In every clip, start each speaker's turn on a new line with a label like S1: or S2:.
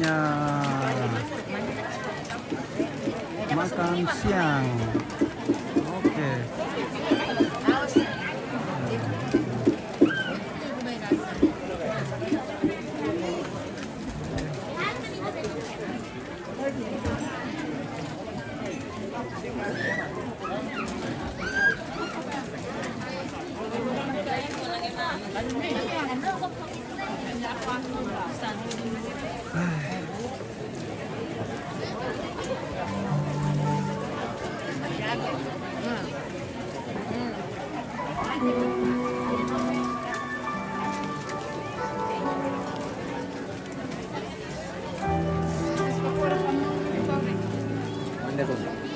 S1: waktunya makan siang. Oke.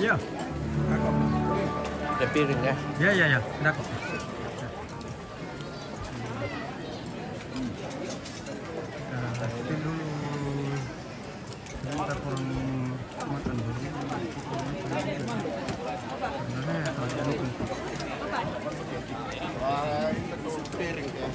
S1: Iya.
S2: Ada piring ya?
S1: Ya, ada kok. Kita dulu. Kita kurang makan dulu. Sebenarnya kalau dulu
S2: Piring ya.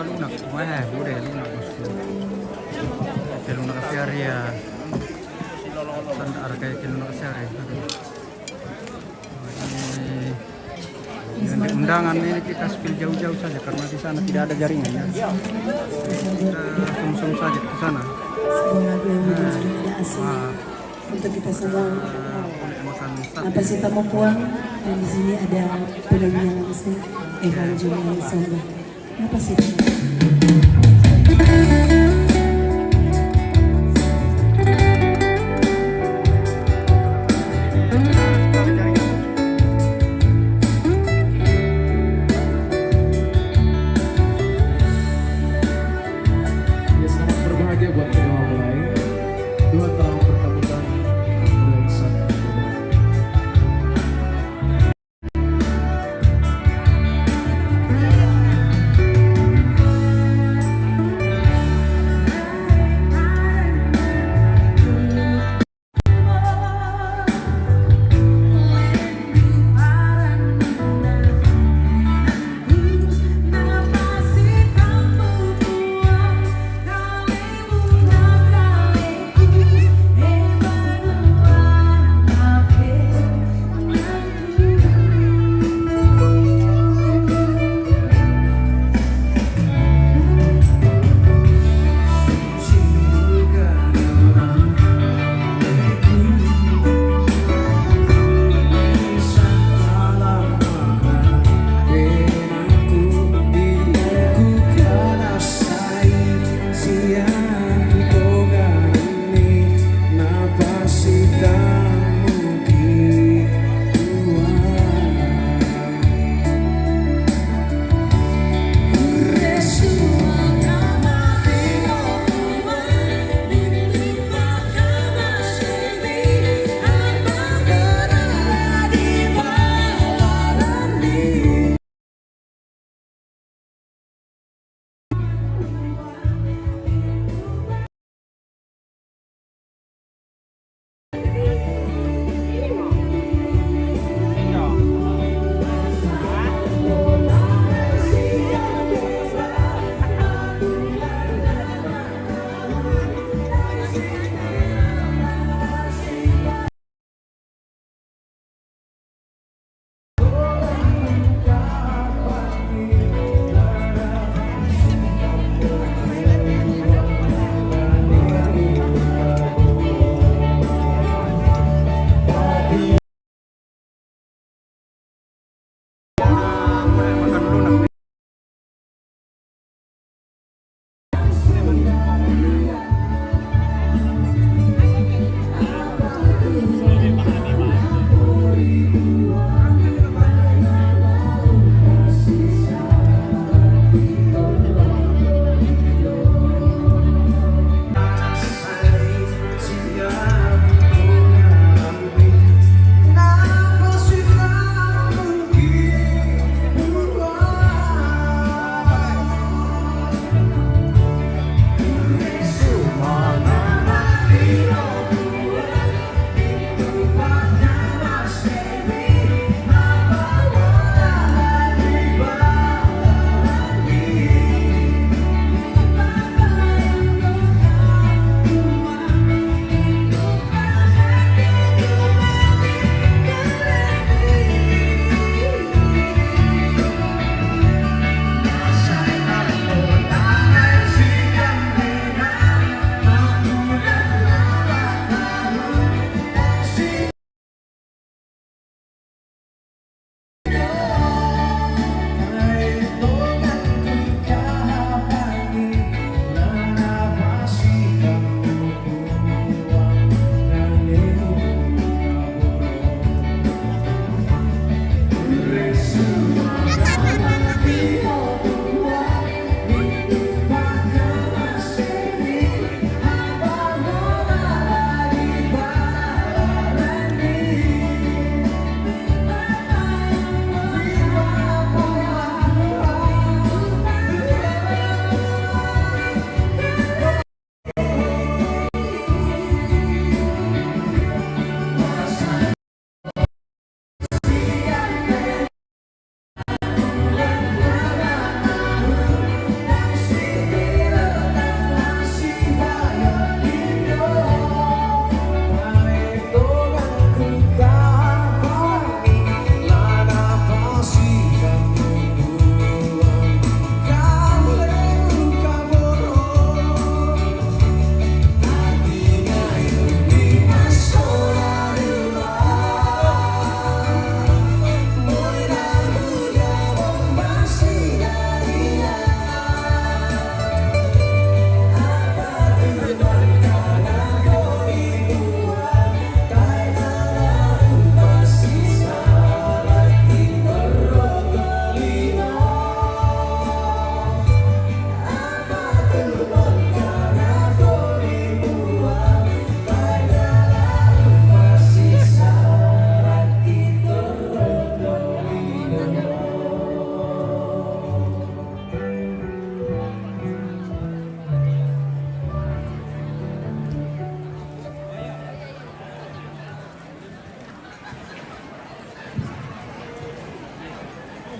S1: lunak, wah boleh lunak bosku. Lunak kasi area, tanda kayak lunak kasi area. Ini undangan ini kita spill jauh-jauh saja karena di sana tidak ada jaringan ya. Kita sum-sum saja ke sana.
S3: Sebuah lagu yang mungkin sudah ada asli untuk kita semua. Apa sih tamu puang? Dan di sini ada penyanyi yang asli Evangeline Sonda. Apa sih?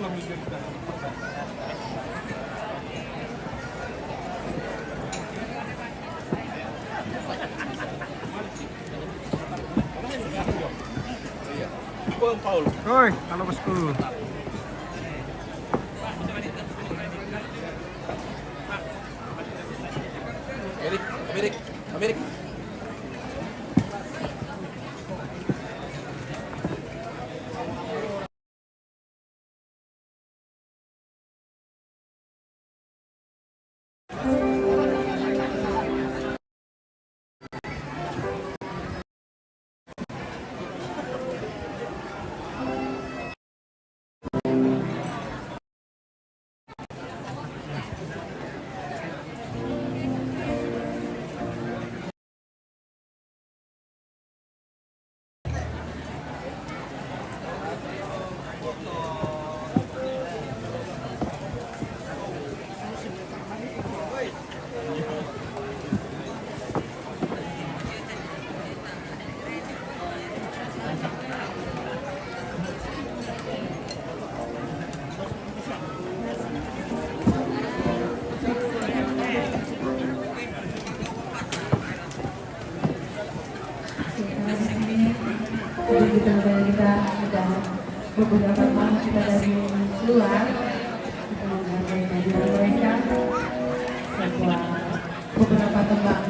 S1: Oi, halo bosku.
S2: Amerik.
S3: Jadi kita ada beberapa tamu kita dari luar, kita menghargai mereka sebuah beberapa tembang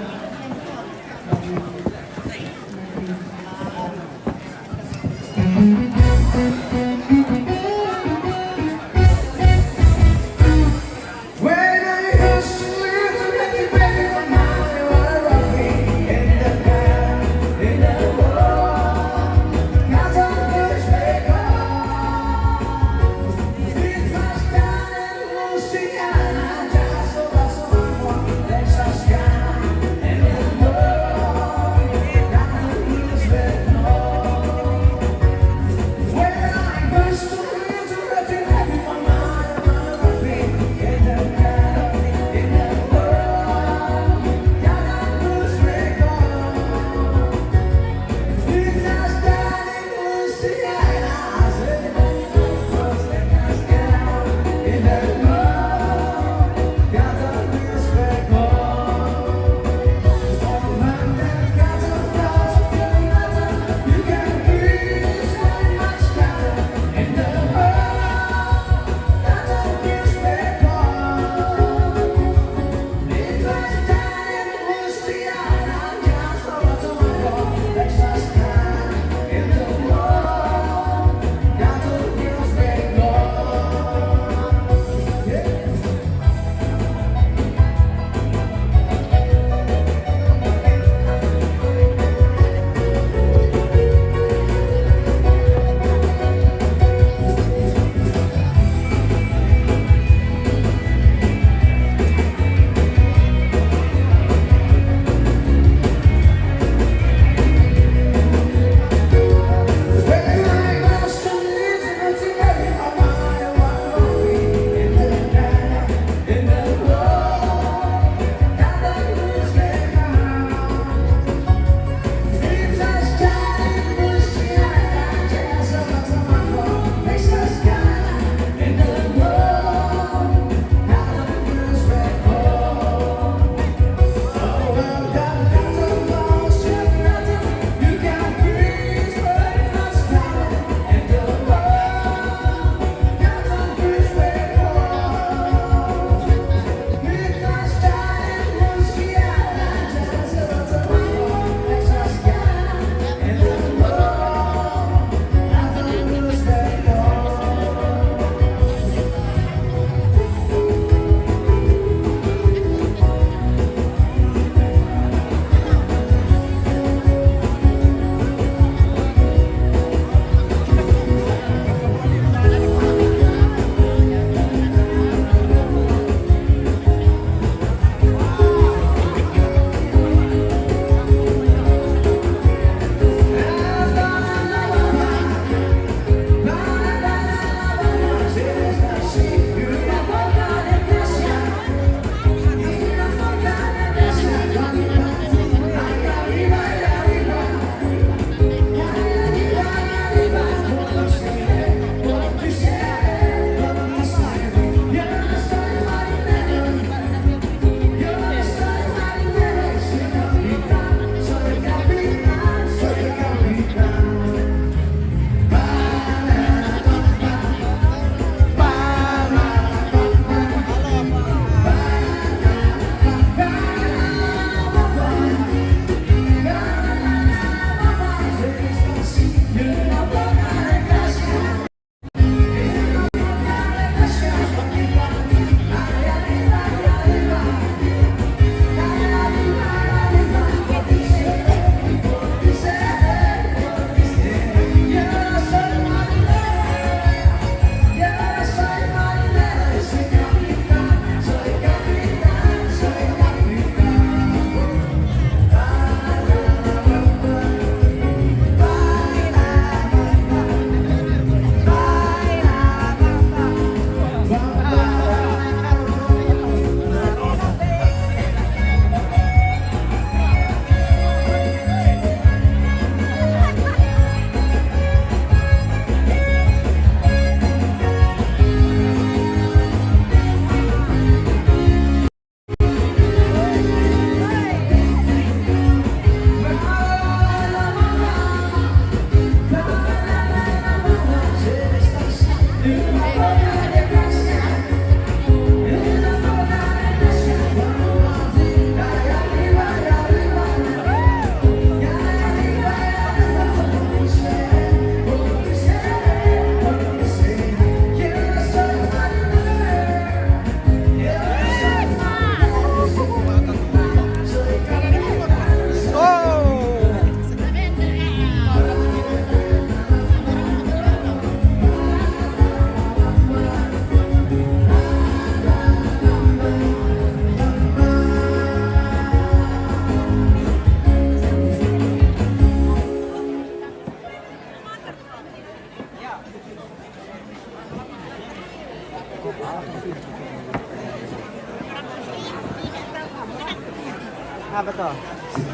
S1: Apa tuh?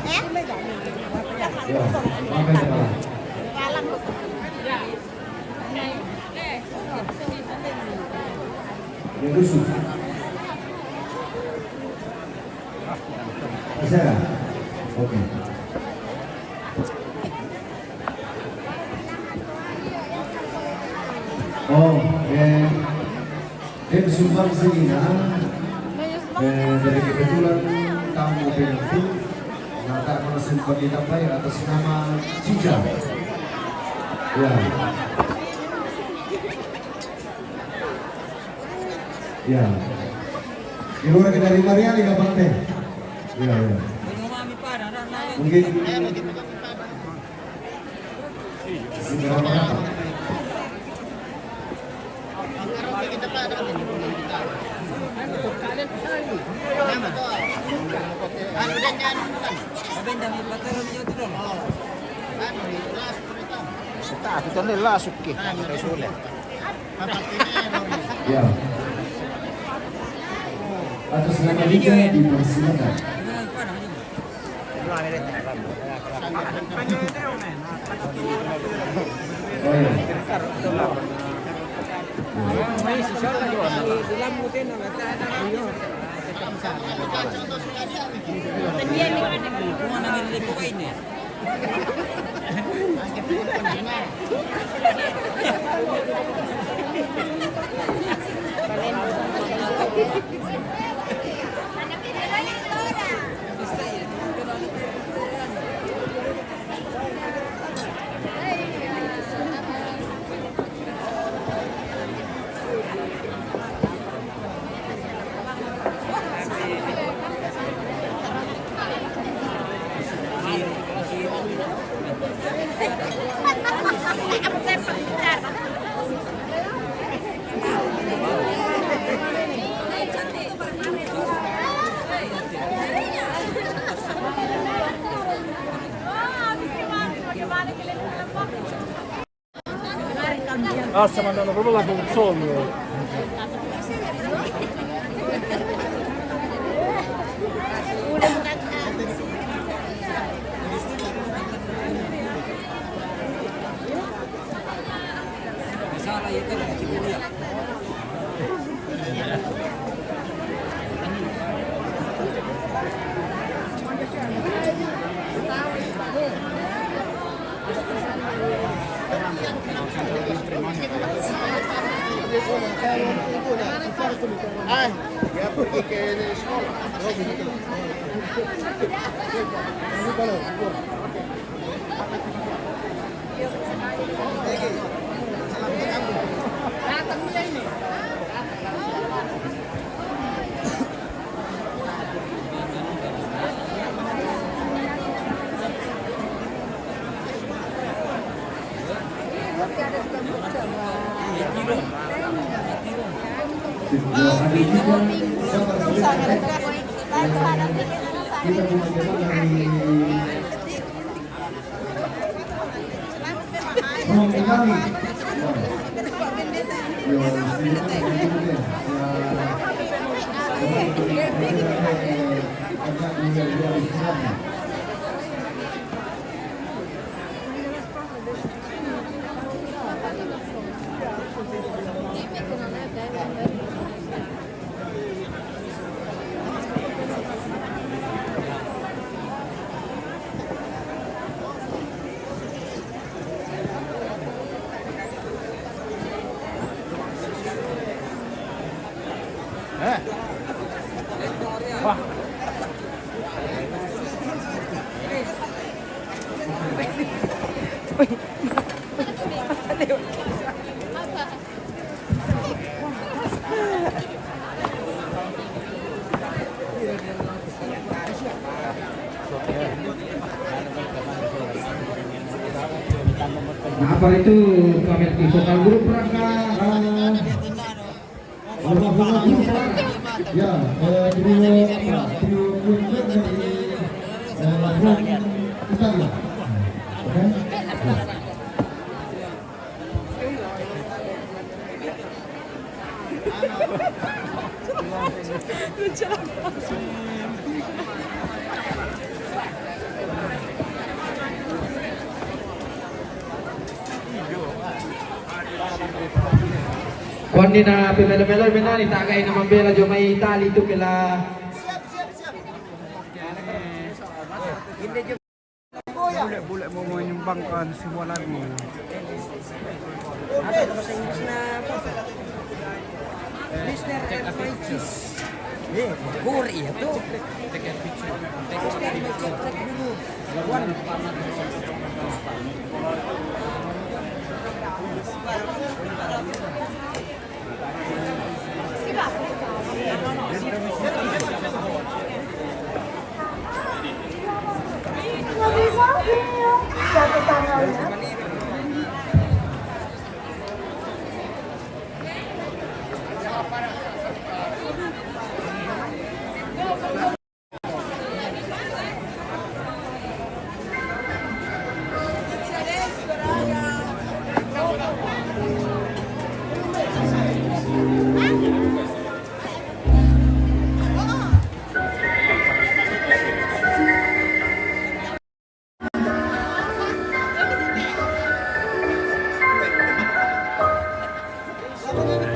S4: Ya,
S5: makan apa?
S4: dalam.
S5: Yang rusuk. Bisa? Oke. Oh, dan sumbang sini dari kebetulan tamu penalti maka kalau sempat ditampai atas nama Cica. Ya. Ya. Di luar dari Maria Liga Bante. Ya, ya. Mungkin segera berapa?
S2: Tapi kan lasuk ke. Sulit.
S5: Ya. Atas nama Liga dipersilakan. Oh ya.
S6: Ah, stiamo andando proprio da console.
S2: Ah, ya pergi ke sekolah.
S5: Ada juga kita mengajarkan dari penonton kami. Nah, apa itu Kamerti vokal grup Raka ya trio Quintet dari Italia. Oke. Kundi na pimelo-melo ni tagay na mambela jo may tali itu kila
S1: Boleh mau menyumbangkan sebuah lagu.
S4: Ada bahasa Inggris na apa? Listener and Frenchies. Gori ya tuh. Listener cek dulu.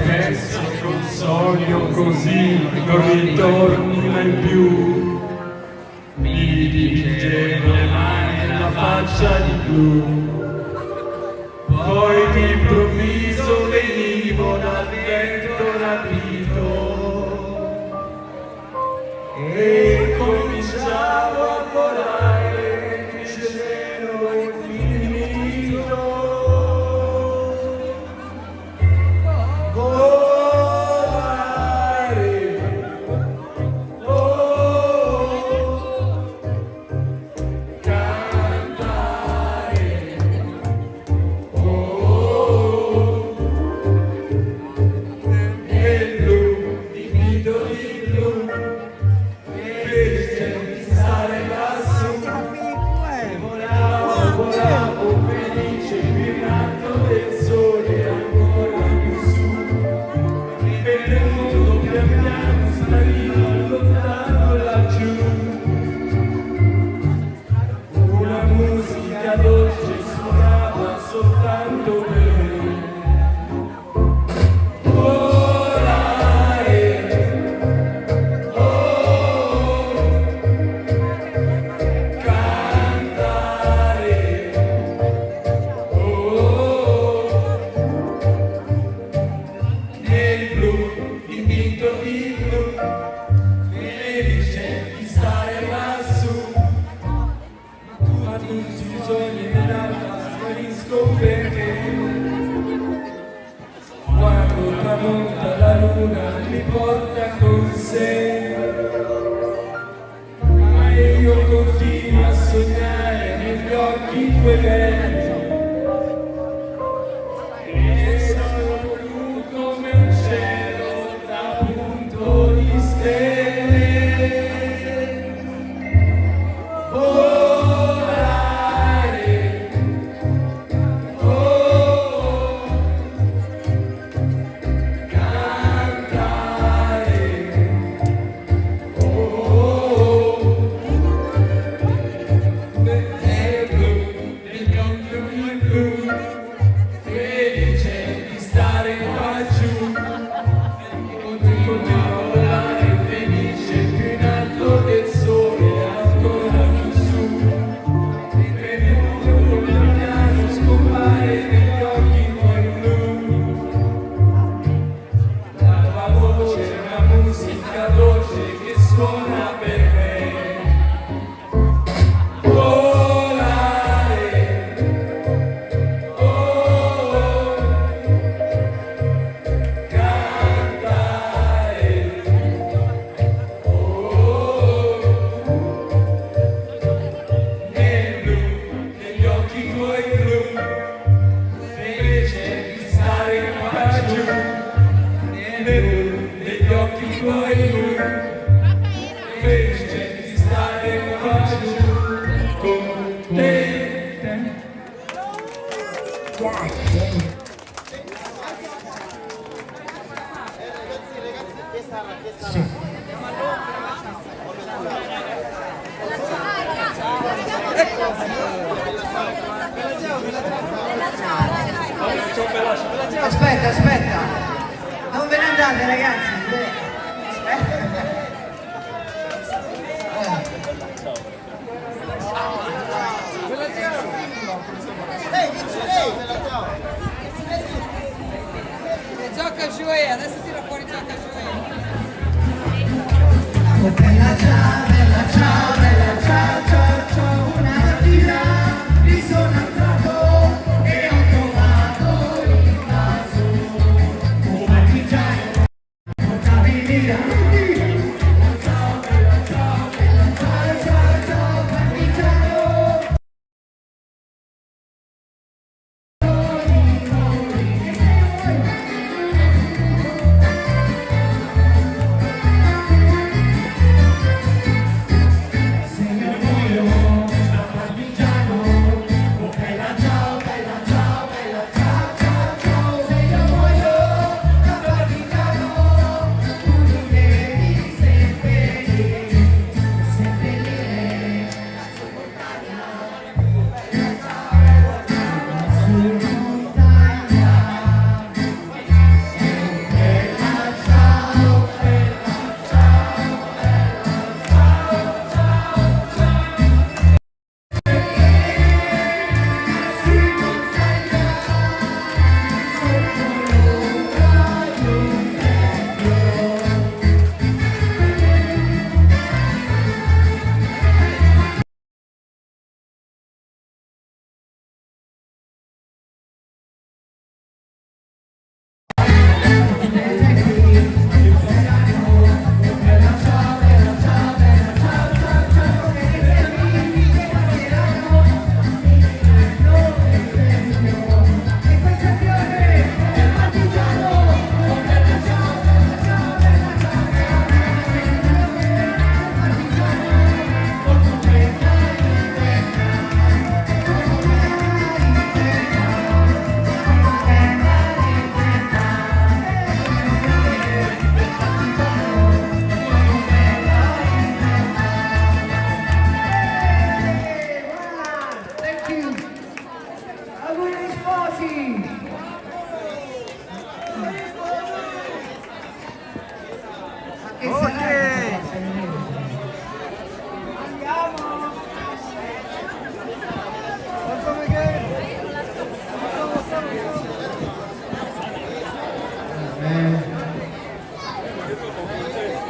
S7: Penso che un sogno così non ritorni mai più. Mi dipingevo le mani e la faccia di blu. Poi d'improvviso venivo dal vento rapito e cominciavo a volare nel cielo infinito. Tutti i sogni nell'alba svanisco perché quando tramonta la luna mi porta con sé, ma io continuo a sognare negli occhi tuoi belli e sono blu come un cielo da punto di stelle. Volare, oh, cantare, oh, nel blu, negli occhi blu, felice di stare qua giù, continuo a volare felice più in alto del sole, ancora più su, mentre il mondo pian piano scompare negli occhi tuoi blu. La tua voce è una musica dolce che suona per me. Volare, oh, cantare, oh, nel blu, negli occhi tuoi blu, felice di stare qua giù, nel blu, negli occhi tuoi blu, felice di stare qua giù con te.
S8: Aspetta, aspetta, non ve ne andate ragazzi.
S4: Gioca Joey, adesso tira fuori gioca Joey.
S8: Oh bella ciao, bella ciao, bella ciao, ciao, ciao. Una mattina mi sono alzato e ho trovato l'invaso. Un partigiano, portami via. Ciao, bella ciao, bella ciao, ciao, ciao, partigiano.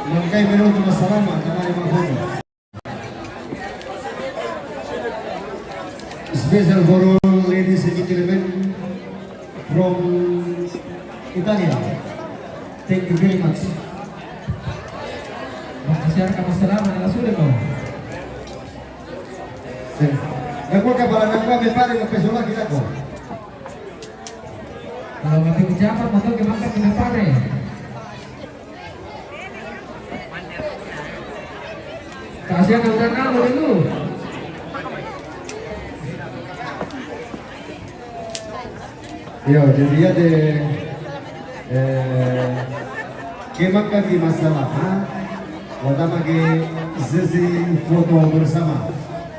S5: Barangay Minuto Masalamat, Kamari Mahmoud. Special for all ladies and gentlemen, from Italia. Thank you very much.
S8: Masyarakat masyarakat adalah sulit loh.
S5: Nakuha ka pala ng kami pare magpesola kita ko.
S8: Kalau mati pejabat maka gimana kita pakai? Kasihan udah kamu dulu.
S5: Yo, jadi ya deh. Kemang kaki masalah, pertama ke sesi foto bersama.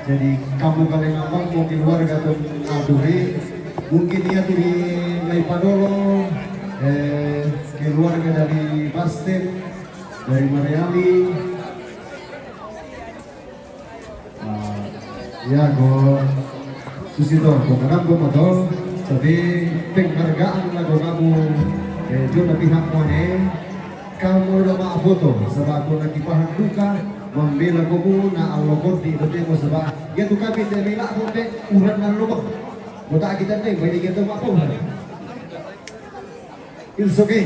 S5: Jadi kamu kalian abang mungkin warga atau Aduri, mungkin dia dari Laipadolo, keluarga dari Bastem, dari Mariali. Ya, go susito, go kadang go motor, tapi penghargaan lagu kamu, jo na pihak mo kamu udah foto, sebab aku lagi paham duka. Membela kamu na alokot di betul mo sebab ya tu kami terima aku te urat nan lubang. Buta kita te bagi kita apa? It's okay.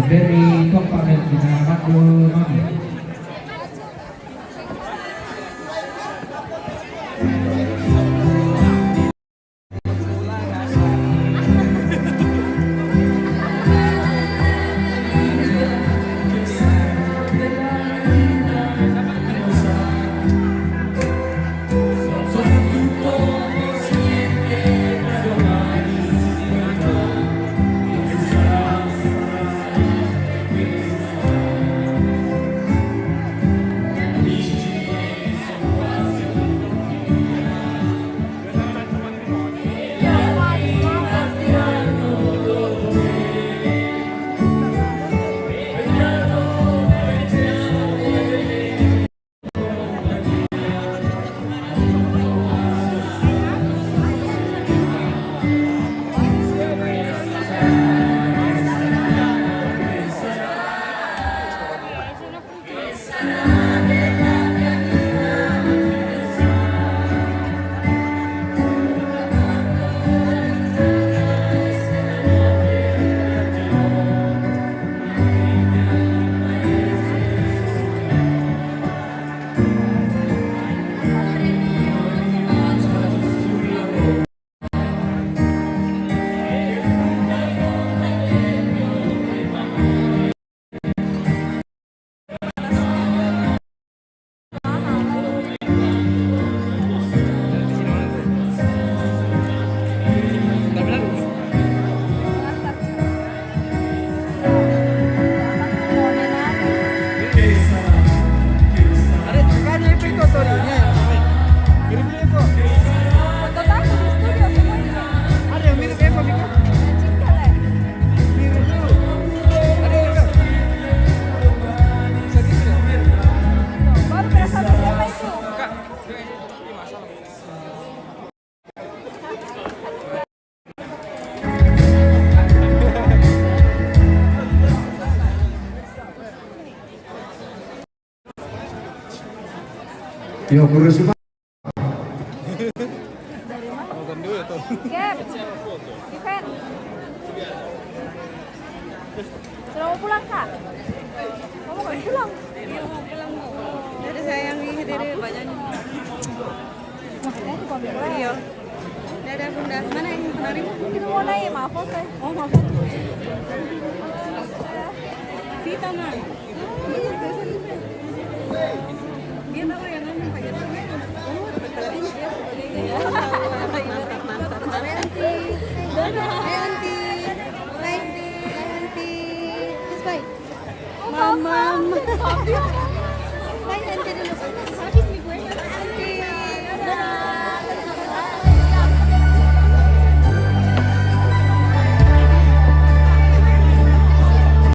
S8: Dari kompak dan kita aku mami.
S5: Yo, kurus
S9: Gap. Event. Sudah mau pulang, Kak? Kamu mau pulang? Iya, mau pulang. Jadi saya yang dihadiri banyaknya. Makanya itu kami pulang. Iya. Dadah Bunda. Mana yang penerima? Kita mau naik, maaf saya. Oh, maaf. Kita mana? Dia tahu yang mana Pak Jatuh. Oh, ini dia sebagai mantap. Dadah. Happy ako.